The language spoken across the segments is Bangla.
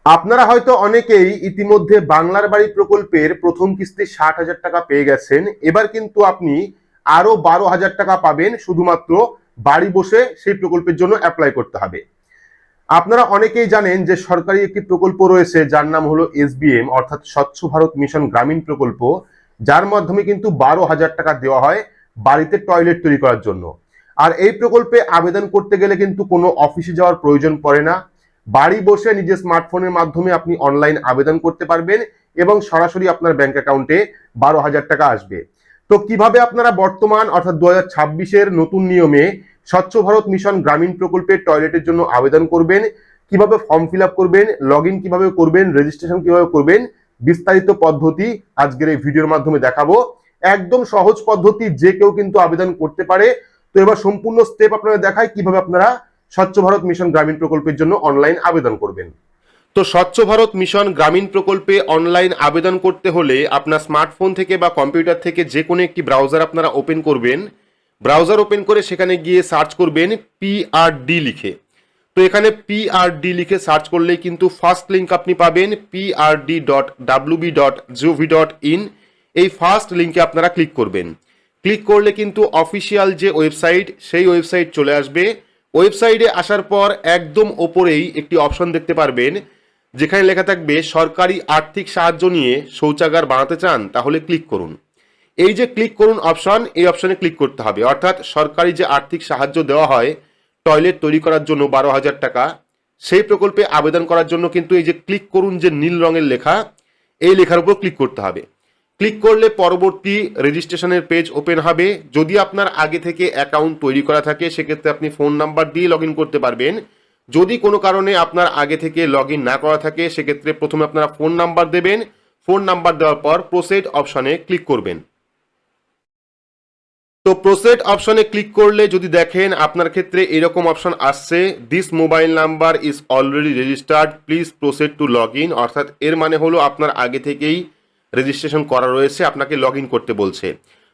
আপনারা হয়তো অনেকেই ইতিমধ্যে বাংলার বাড়ি প্রকল্পের প্রথম কিস্তি 60,000 টাকা পেয়ে গেছেন। এবার কিন্তু আপনি আরো 12,000 টাকা পাবেন, শুধুমাত্র বাড়ি বসে সেই প্রকল্পের জন্য অ্যাপ্লাই করতে হবে। আপনারা অনেকেই জানেন যে সরকারি একটি প্রকল্প রয়েছে যার নাম হলো SBM, অর্থাৎ স্বচ্ছ ভারত মিশন গ্রামীণ প্রকল্প, যার মাধ্যমে কিন্তু 12,000 টাকা দেওয়া হয় বাড়িতে টয়লেট তৈরি করার জন্য। আর এই প্রকল্পে আবেদন করতে গেলে কিন্তু কোনো অফিসে যাওয়ার প্রয়োজন পড়ে না। বাড়ি বসে নিজের স্মার্টফোনের মাধ্যমে আপনি অনলাইন আবেদন করতে পারবেন এবং সরাসরি আপনার ব্যাংক অ্যাকাউন্টে 12,000 টাকা আসবে। তো কিভাবে আপনারা বর্তমান অর্থাৎ 2026-এর নতুন নিয়মে স্বচ্ছ ভারত মিশন গ্রামীণ প্রকল্পের টয়লেটের জন্য আবেদন করবেন, কিভাবে ফর্ম ফিল আপ করবেন, লগ ইন কিভাবে করবেন, রেজিস্ট্রেশন কিভাবে করবেন, বিস্তারিত পদ্ধতি আজকের এই ভিডিওর মাধ্যমে দেখাবো। একদম সহজ পদ্ধতি, যে কেউ কিন্তু আবেদন করতে পারে। তো এবার সম্পূর্ণ স্টেপ আপনারা দেখায় কিভাবে আপনারা স্বচ্ছ ভারত মিশন গ্রামীণ প্রকল্পের জন্য অনলাইন আবেদন করবেন। তো স্বচ্ছ ভারত মিশন গ্রামীণ প্রকল্পে অনলাইন আবেদন করতে হলে আপনার স্মার্টফোন থেকে বা কম্পিউটার থেকে যে কোনো একটি ব্রাউজার আপনারা ওপেন করবেন। ব্রাউজার ওপেন করে সেখানে গিয়ে সার্চ করবেন PRD লিখে। তো এখানে PRD লিখে সার্চ করলেই কিন্তু ফার্স্ট লিঙ্ক আপনি পাবেন prd.wb.gov.in। এই ফার্স্ট লিঙ্কে আপনারা ক্লিক করবেন। ক্লিক করলে কিন্তু অফিসিয়াল যে ওয়েবসাইট, সেই ওয়েবসাইট চলে আসবে। ওয়েবসাইটে আসার পর একদম ওপরেই একটি অপশন দেখতে পারবেন যেখানে লেখা থাকবে সরকারি আর্থিক সাহায্য নিয়ে শৌচাগার বানাতে চান, তাহলে ক্লিক করুন। এই যে ক্লিক করুন অপশন, এই অপশনে ক্লিক করতে হবে। অর্থাৎ সরকারি যে আর্থিক সাহায্য দেওয়া হয় টয়লেট তৈরি করার জন্য 12,000 টাকা, সেই প্রকল্পে আবেদন করার জন্য কিন্তু এই যে ক্লিক করুন যে নীল রঙের লেখা, এই লেখার উপর ক্লিক করতে হবে। ক্লিক করলে পরবর্তী রেজিস্ট্রেশনের পেজ ওপেন হবে। যদি আপনার আগে থেকে অ্যাকাউন্ট তৈরি করা থাকে সেক্ষেত্রে আপনি ফোন নাম্বার দিয়ে লগ ইন করতে পারবেন। যদি কোনো কারণে আপনার আগে থেকে লগ ইন না করা থাকে সেক্ষেত্রে প্রথমে আপনারা ফোন নাম্বার দেবেন। ফোন নাম্বার দেওয়ার পর প্রসিড অপশনে ক্লিক করবেন। তো প্রসিড অপশনে ক্লিক করলে যদি দেখেন আপনার ক্ষেত্রে এরকম অপশন আসছে, this mobile number is already registered, please proceed to log in. অর্থাৎ এর মানে হলো আপনার আগে থেকেই রেজিস্ট্রেশন করা রয়েছে, আপনাকে লগ ইন করতে বলছে।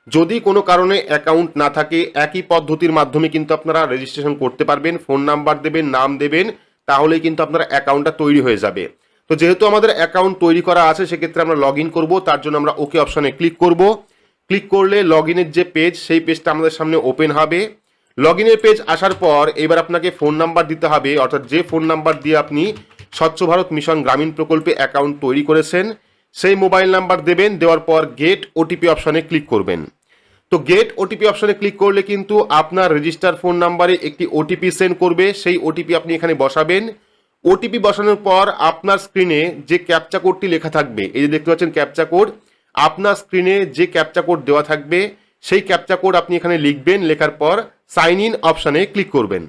যদি কোনো কারণে অ্যাকাউন্ট না থাকে একই পদ্ধতির মাধ্যমে কিন্তু আপনারা রেজিস্ট্রেশন করতে পারবেন। ফোন নাম্বার দেবেন, নাম দেবেন, তাহলেই কিন্তু আপনার অ্যাকাউন্টটা তৈরি হয়ে যাবে। তো যেহেতু আমাদের অ্যাকাউন্ট তৈরি করা আছে সেক্ষেত্রে আমরা লগ ইন করবো, তার জন্য আমরা ওকে অপশনে ক্লিক করব। ক্লিক করলে লগ ইনের যে পেজ, সেই পেজটা আমাদের সামনে ওপেন হবে। লগ ইনের পেজ আসার পর এবার আপনাকে ফোন নাম্বার দিতে হবে, অর্থাৎ যে ফোন নাম্বার দিয়ে আপনি স্বচ্ছ ভারত মিশন গ্রামীণ প্রকল্পে অ্যাকাউন্ট তৈরি করেছেন সেই মোবাইল নাম্বার দেবেন। দেওয়ার পর গেট ওটিপি অপশনে ক্লিক করবেন। তো গেট ওটিপি অপশনে ক্লিক করলে কিন্তু আপনার রেজিস্টার ফোন নাম্বারে একটি ওটিপি সেন্ড করবে, সেই ওটিপি আপনি এখানে বসাবেন। ওটিপি বসানোর পর আপনার স্ক্রিনে যে ক্যাপচা কোডটি লেখা থাকবে, এই যে দেখতে পাচ্ছেন ক্যাপচা কোড, আপনার স্ক্রিনে যে ক্যাপচা কোড দেওয়া থাকবে সেই ক্যাপচা কোড আপনি এখানে লিখবেন। লেখার পর সাইন ইন অপশনে ক্লিক করবেন।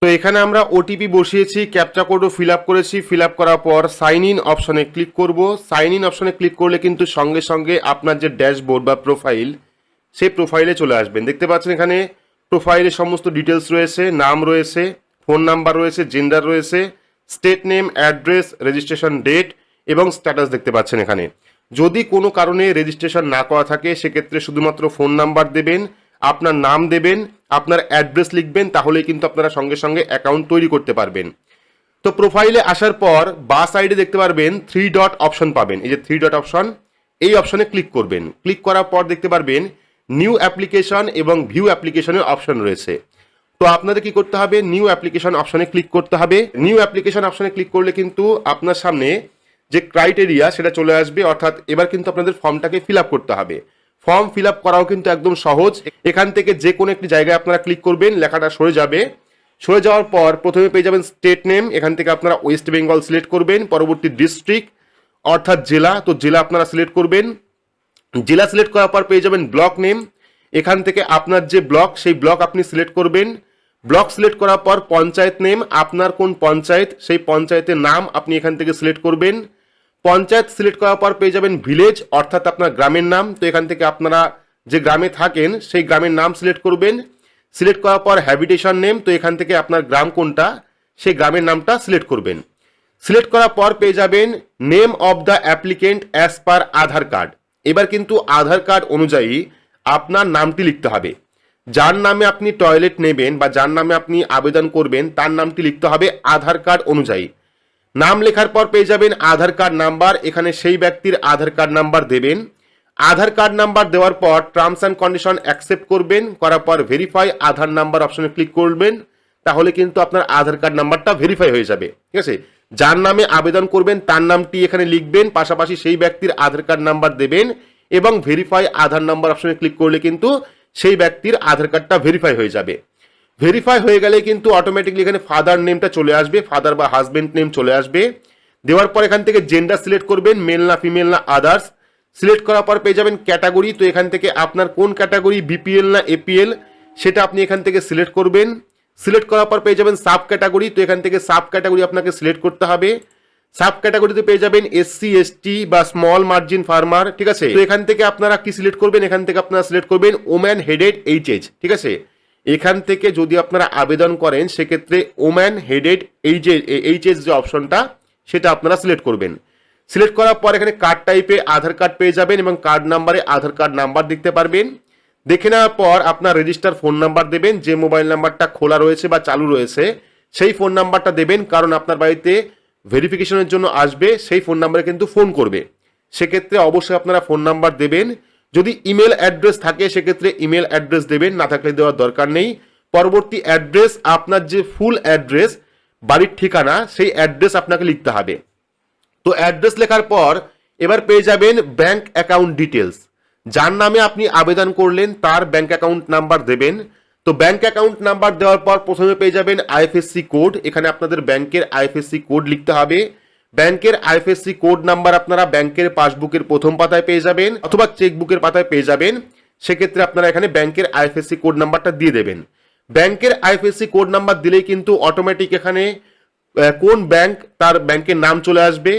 তো এখানে আমরা ওটিপি বসিয়েছি, ক্যাপচা কোডও ফিল আপ করেছি। ফিল আপ করার পর সাইন ইন অপশনে ক্লিক করব। সাইন ইন অপশনে ক্লিক করলে কিন্তু সঙ্গে সঙ্গে আপনার যে ড্যাশবোর্ড বা প্রোফাইল, সেই প্রোফাইলে চলে আসবেন। দেখতে পাচ্ছেন এখানে প্রোফাইলে সমস্ত ডিটেলস রয়েছে, নাম রয়েছে, ফোন নাম্বার রয়েছে, জেন্ডার রয়েছে, state name, address, registration date এবং স্ট্যাটাস দেখতে পাচ্ছেন এখানে। যদি কোনো কারণে রেজিস্ট্রেশন না করা থাকে সেক্ষেত্রে শুধুমাত্র ফোন নাম্বার দেবেন, আপনার নাম দেবেন, আপনার অ্যাড্রেস লিখবেন, তাহলেই কিন্তু আপনারা সঙ্গে সঙ্গে অ্যাকাউন্ট তৈরি করতে পারবেন। তো প্রোফাইলে আসার পর বাঁ সাইডে দেখতে পারবেন 3 ডট অপশন পাবেন। এই যে 3 ডট অপশন, এই অপশনে ক্লিক করবেন। ক্লিক করার পর দেখতে পারবেন নিউ অ্যাপ্লিকেশন এবং ভিউ অ্যাপ্লিকেশনের অপশন রয়েছে। তো আপনাদের কি করতে হবে, নিউ অ্যাপ্লিকেশন অপশনে ক্লিক করতে হবে। নিউ অ্যাপ্লিকেশন অপশনে ক্লিক করলে কিন্তু আপনার সামনে যে ক্রাইটেরিয়া সেটা চলে আসবে। অর্থাৎ এবার কিন্তু আপনাদের ফর্মটাকে ফিল আপ করতে হবে। ফর্ম ফিল আপ করাও কিন্তু একদম সহজ। এখান থেকে যে কোনো একটি জায়গায় আপনারা ক্লিক করবেন, লেখাটা সরে যাবে। সরে যাওয়ার পর প্রথমে পেয়ে যাবেন স্টেট নেম, এখান থেকে আপনারা ওয়েস্ট বেঙ্গল সিলেক্ট করবেন। পরবর্তী ডিস্ট্রিক্ট অর্থাৎ জেলা, তো জেলা আপনারা সিলেক্ট করবেন। জেলা সিলেক্ট করার পর পেয়ে যাবেন ব্লক নেম, এখান থেকে আপনার যে ব্লক সেই ব্লক আপনি সিলেক্ট করবেন। ব্লক সিলেক্ট করার পর পঞ্চায়েত নেম, আপনার কোন পঞ্চায়েত সেই পঞ্চায়েতের নাম আপনি এখান থেকে সিলেক্ট করবেন। পঞ্চায়েত সিলেক্ট করার পর পেয়ে যাবেন ভিলেজ, অর্থাৎ আপনার গ্রামের নাম। তো এখান থেকে আপনারা যে গ্রামে থাকেন সেই গ্রামের নাম সিলেক্ট করবেন। সিলেক্ট করার পর হ্যাবিটেশন নেম, তো এখান থেকে আপনার গ্রাম কোনটা সেই গ্রামের নামটা সিলেক্ট করবেন। সিলেক্ট করার পর পেয়ে যাবেন name of the applicant as per Aadhaar card. এবার কিন্তু আধার কার্ড অনুযায়ী আপনার নামটি লিখতে হবে। যার নামে আপনি টয়লেট নেবেন বা যার নামে আপনি আবেদন করবেন তার নামটি লিখতে হবে আধার কার্ড অনুযায়ী। নাম লেখার পর পেয়ে যাবেন আধার কার্ড নাম্বার, এখানে সেই ব্যক্তির আধার কার্ড নাম্বার দেবেন। আধার কার্ড নাম্বার দেওয়ার পর টার্মস অ্যান্ড কন্ডিশন অ্যাকসেপ্ট করবেন, করার পর ভেরিফাই আধার নাম্বার অপশনে ক্লিক করবেন, তাহলে কিন্তু আপনার আধার কার্ড নাম্বারটা ভেরিফাই হয়ে যাবে। ঠিক আছে, যার নামে আবেদন করবেন তার নামটি এখানে লিখবেন, পাশাপাশি সেই ব্যক্তির আধার কার্ড নাম্বার দেবেন এবং ভেরিফাই আধার নাম্বার অপশনে ক্লিক করলে কিন্তু সেই ব্যক্তির আধার কার্ডটা ভেরিফাই হয়ে যাবে। ভেরিফাই হয়ে গেলে কিন্তু অটোমেটিকলি এখানে ফাদার নেমটা চলে আসবে, ফাদার বা হাজবেন্ড নেম চলে আসবে। দেওয়ার পর এখান থেকে জেন্ডার সিলেক্ট করবেন, মেল না ফিমেল না আদার্স। সিলেক্ট করার পর পেয়ে যাবেন ক্যাটাগরি, তো এখান থেকে আপনার কোন ক্যাটাগরি, বিপিএল না এপিএল, সেটা আপনি এখান থেকে সিলেক্ট করবেন। সিলেক্ট করার পর পেয়ে যাবেন সাব ক্যাটাগরি, তো এখান থেকে সাব ক্যাটাগরি আপনাকে সিলেক্ট করতে হবে। সাব ক্যাটাগরিতে পেয়ে যাবেন এসসি এসটি বা স্মল মার্জিন ফার্মার। ঠিক আছে, তো এখান থেকে আপনারা কি সিলেক্ট করবেন, এখান থেকে আপনারা সিলেক্ট করবেন ওম্যান হেডেড এইচএস। ঠিক আছে, এখান থেকে যদি আপনারা আবেদন করেন সেক্ষেত্রে ওম্যান হেডেড এইচএস যে অপশনটা সেটা আপনারা সিলেক্ট করবেন। সিলেক্ট করার পর এখানে কার্ড টাইপে আধার কার্ড পেয়ে যাবেন এবং কার্ড নাম্বারে আধার কার্ড নাম্বার দেখতে পারবেন। দেখে নেওয়ার পর আপনার রেজিস্টার ফোন নাম্বার দেবেন, যে মোবাইল নাম্বারটা খোলা রয়েছে বা চালু রয়েছে সেই ফোন নাম্বারটা দেবেন, কারণ আপনার বাড়িতে ভেরিফিকেশনের জন্য আসবে, সেই ফোন নাম্বারে কিন্তু ফোন করবে, সেক্ষেত্রে অবশ্যই আপনারা ফোন নাম্বার দেবেন। যদি ইমেল অ্যাড্রেস থাকে সেক্ষেত্রে ইমেল অ্যাড্রেস দেবেন, না থাকলে দেওয়ার দরকার নেই। পরবর্তী অ্যাড্রেস, আপনার যে ফুল অ্যাড্রেস, বাড়ির ঠিকানা, সেই অ্যাড্রেস আপনাকে লিখতে হবে। তো অ্যাড্রেস লেখার পর এবার পেয়ে যাবেন ব্যাংক অ্যাকাউন্ট ডিটেলস, যার নামে আপনি আবেদন করলেন তার ব্যাংক অ্যাকাউন্ট নাম্বার দেবেন। তো ব্যাংক অ্যাকাউন্ট নাম্বার দেওয়ার পর প্রথমে পেয়ে যাবেন আইএফএসসি কোড, এখানে আপনাদের ব্যাংকের আইএফএসসি কোড লিখতে হবে। ব্যাংকের আইএফএসসি কোড নাম্বার আপনারা ব্যাংকের পাসবুকের প্রথম পাতায় পেয়ে যাবেন অথবা চেকবুকের পাতায় পেয়ে যাবেন, সেক্ষেত্রে আপনারা এখানে ব্যাংকের আইএফএসসি কোড নাম্বারটা দিয়ে দেবেন। ব্যাংকের আইএফএসসি কোড নাম্বার দিলেই কিন্তু অটোমেটিক এখানে কোন ব্যাংক তার ব্যাংকের নাম চলে আসবে,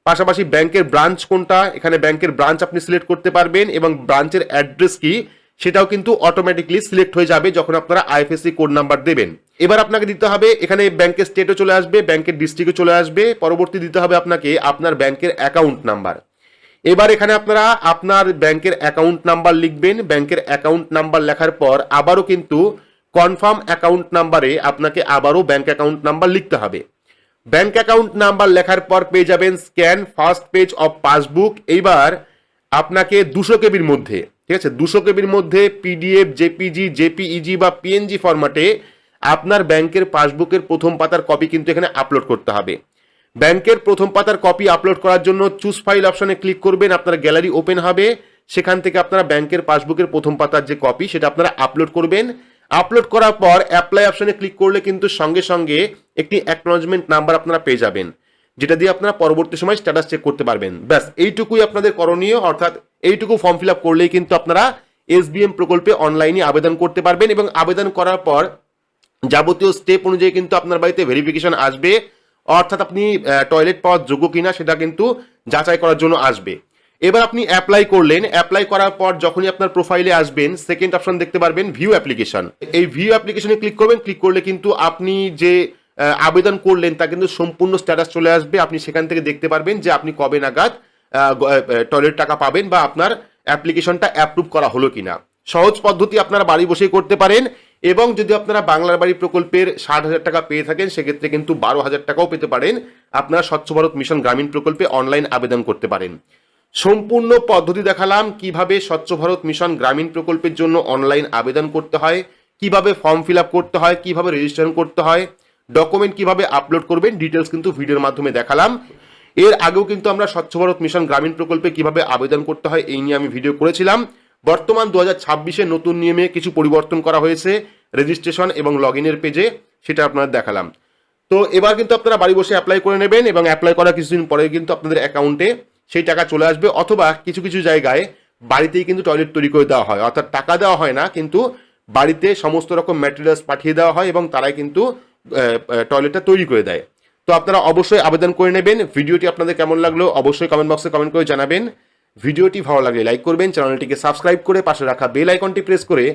পাশাপাশি ব্যাংকের ব্রাঞ্চ কোনটা, এখানে ব্যাংকের ব্রাঞ্চ আপনি সিলেক্ট করতে পারবেন এবং ব্রাঞ্চের অ্যাড্রেস কি সেটাও কিন্তু অটোমেটিকলি সিলেক্ট হয়ে যাবে যখন আপনারা আইএফএসসি কোড নাম্বার দেবেন। এবার আপনাকে দিতে হবে এখানে ব্যাংকের স্টেটও চলে আসবে, ব্যাংকের ডিস্ট্রিক্টও চলে আসবে, পরবর্তী দিতে হবে আপনাকে আপনার ব্যাংকের অ্যাকাউন্ট নাম্বার। এবার এখানে আপনারা আপনার ব্যাংকের অ্যাকাউন্ট নাম্বার লিখবেন, ব্যাংকের অ্যাকাউন্ট নাম্বার লেখার পর আবারও কিন্তু কনফার্ম অ্যাকাউন্ট নাম্বারে আপনাকে আবারও ব্যাংক অ্যাকাউন্ট নাম্বার লিখতে হবে। ব্যাংক অ্যাকাউন্ট নাম্বার লেখার পর পেয়ে যাবেন scan first page of passbook. এইবার আপনাকে 200 কেবির মধ্যে, ঠিক আছে, 200 কেবির মধ্যে পিডিএফ, জেপিজি, জেপিইজি বা পিএনজি ফরম্যাটে আপনার ব্যাংকের পাসবুকের প্রথম পাতার কপি কিন্তু এখানে আপলোড করতে হবে। ব্যাংকের প্রথম পাতার কপি আপলোড করার জন্য চুজ ফাইল অপশনে ক্লিক করবেন, আপনার গ্যালারি ওপেন হবে, সেখান থেকে আপনারা ব্যাংকের পাসবুকের প্রথম পাতার যে কপি সেটা আপনারা আপলোড করবেন। আপলোড করার পর অ্যাপ্লাই অপশনে ক্লিক করলে কিন্তু সঙ্গে সঙ্গে একটি অ্যাকনলেজমেন্ট নাম্বার আপনারা পেয়ে যাবেন, যেটা দিয়ে আপনারা পরবর্তী সময় স্ট্যাটাস চেক করতে পারবেন। ব্যাস এইটুকুই আপনাদের করণীয়, অর্থাৎ এইটুকু ফর্ম ফিল আপ করলেই কিন্তু আপনারা এসবিএম প্রকল্পে অনলাইনে আবেদন করতে পারবেন এবং আবেদন করার পর যাবতীয় স্টেপ অনুযায়ী কিন্তু আপনার বাড়িতে ভেরিফিকেশন আসবে, অর্থাৎ আপনি টয়লেট পাওয়ার যোগ্য কিনা সেটা কিন্তু যাচাই করার জন্য আসবে। এবার আপনি অ্যাপ্লাই করলেন, অ্যাপ্লাই করার পর যখনই আপনার প্রোফাইলে আসবেন সেকেন্ড অপশন দেখতে পারবেন ভিউ অ্যাপ্লিকেশন। এই ভিউ অ্যাপ্লিকেশনে ক্লিক করবেন, ক্লিক করলে কিন্তু আপনি যে আবেদন করলেন তা কিন্তু সম্পূর্ণ স্ট্যাটাস চলে আসবে, আপনি সেখান থেকে দেখতে পারবেন যে আপনি কবে নাগাদ টয়লেট টাকা পাবেন বা আপনার অ্যাপ্লিকেশনটা অ্যাপ্রুভ করা হলো কিনা। সহজ পদ্ধতি, আপনারা বাড়ি বসেই করতে পারেন এবং যদি আপনারা বাংলার বাড়ি প্রকল্পের 60,000 টাকা পেয়ে থাকেন সেক্ষেত্রে কিন্তু 12,000 টাকাও পেতে পারেন, আপনারা স্বচ্ছ ভারত মিশন গ্রামীণ প্রকল্পে অনলাইন আবেদন করতে পারেন। সম্পূর্ণ পদ্ধতি দেখালাম কিভাবে স্বচ্ছ ভারত মিশন গ্রামীণ প্রকল্পের জন্য অনলাইন আবেদন করতে হয়, কিভাবে ফর্ম ফিল আপ করতে হয়, কিভাবে রেজিস্ট্রেশন করতে হয়, ডকুমেন্ট কিভাবে আপলোড করবেন, ডিটেলস কিন্তু ভিডিওর মাধ্যমে দেখালাম। এর আগেও কিন্তু আমরা স্বচ্ছ ভারত মিশন গ্রামীণ প্রকল্পে কিভাবে আবেদন করতে হয় এই নিয়ে আমি ভিডিও করেছিলাম। বর্তমান 2026-এ নতুন নিয়মে কিছু পরিবর্তন করা হয়েছে রেজিস্ট্রেশন এবং লগ ইনের পেজে, সেটা আপনারা দেখালাম। তো এবার কিন্তু আপনারা বাড়ি বসে অ্যাপ্লাই করে নেবেন এবং অ্যাপ্লাই করার কিছুদিন পরে কিন্তু আপনাদের অ্যাকাউন্টে সেই টাকা চলে আসবে, অথবা কিছু কিছু জায়গায় বাড়িতেই কিন্তু টয়লেট তৈরি করে দেওয়া হয়, অর্থাৎ টাকা দেওয়া হয় না কিন্তু বাড়িতে সমস্ত রকম ম্যাটেরিয়ালস পাঠিয়ে দেওয়া হয় এবং তারাই কিন্তু টয়লেটটা তৈরি করে দেয়। তো আপনারা অবশ্যই আবেদন করে নেবেন। ভিডিওটি আপনাদের কেমন লাগলো অবশ্যই কমেন্ট বক্সে কমেন্ট করে জানাবেন। ভিডিওটি ভালো লাগলে লাইক করবেন, চ্যানেলটিকে সাবস্ক্রাইব করে পাশে রাখা বেল আইকনটি প্রেস করে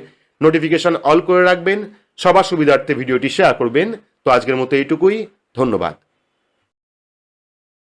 নোটিফিকেশন অল করে রাখবেন, সবার সুবিধার্থে ভিডিওটি শেয়ার করবেন। তো আজকের মতো এইটুকুই, ধন্যবাদ।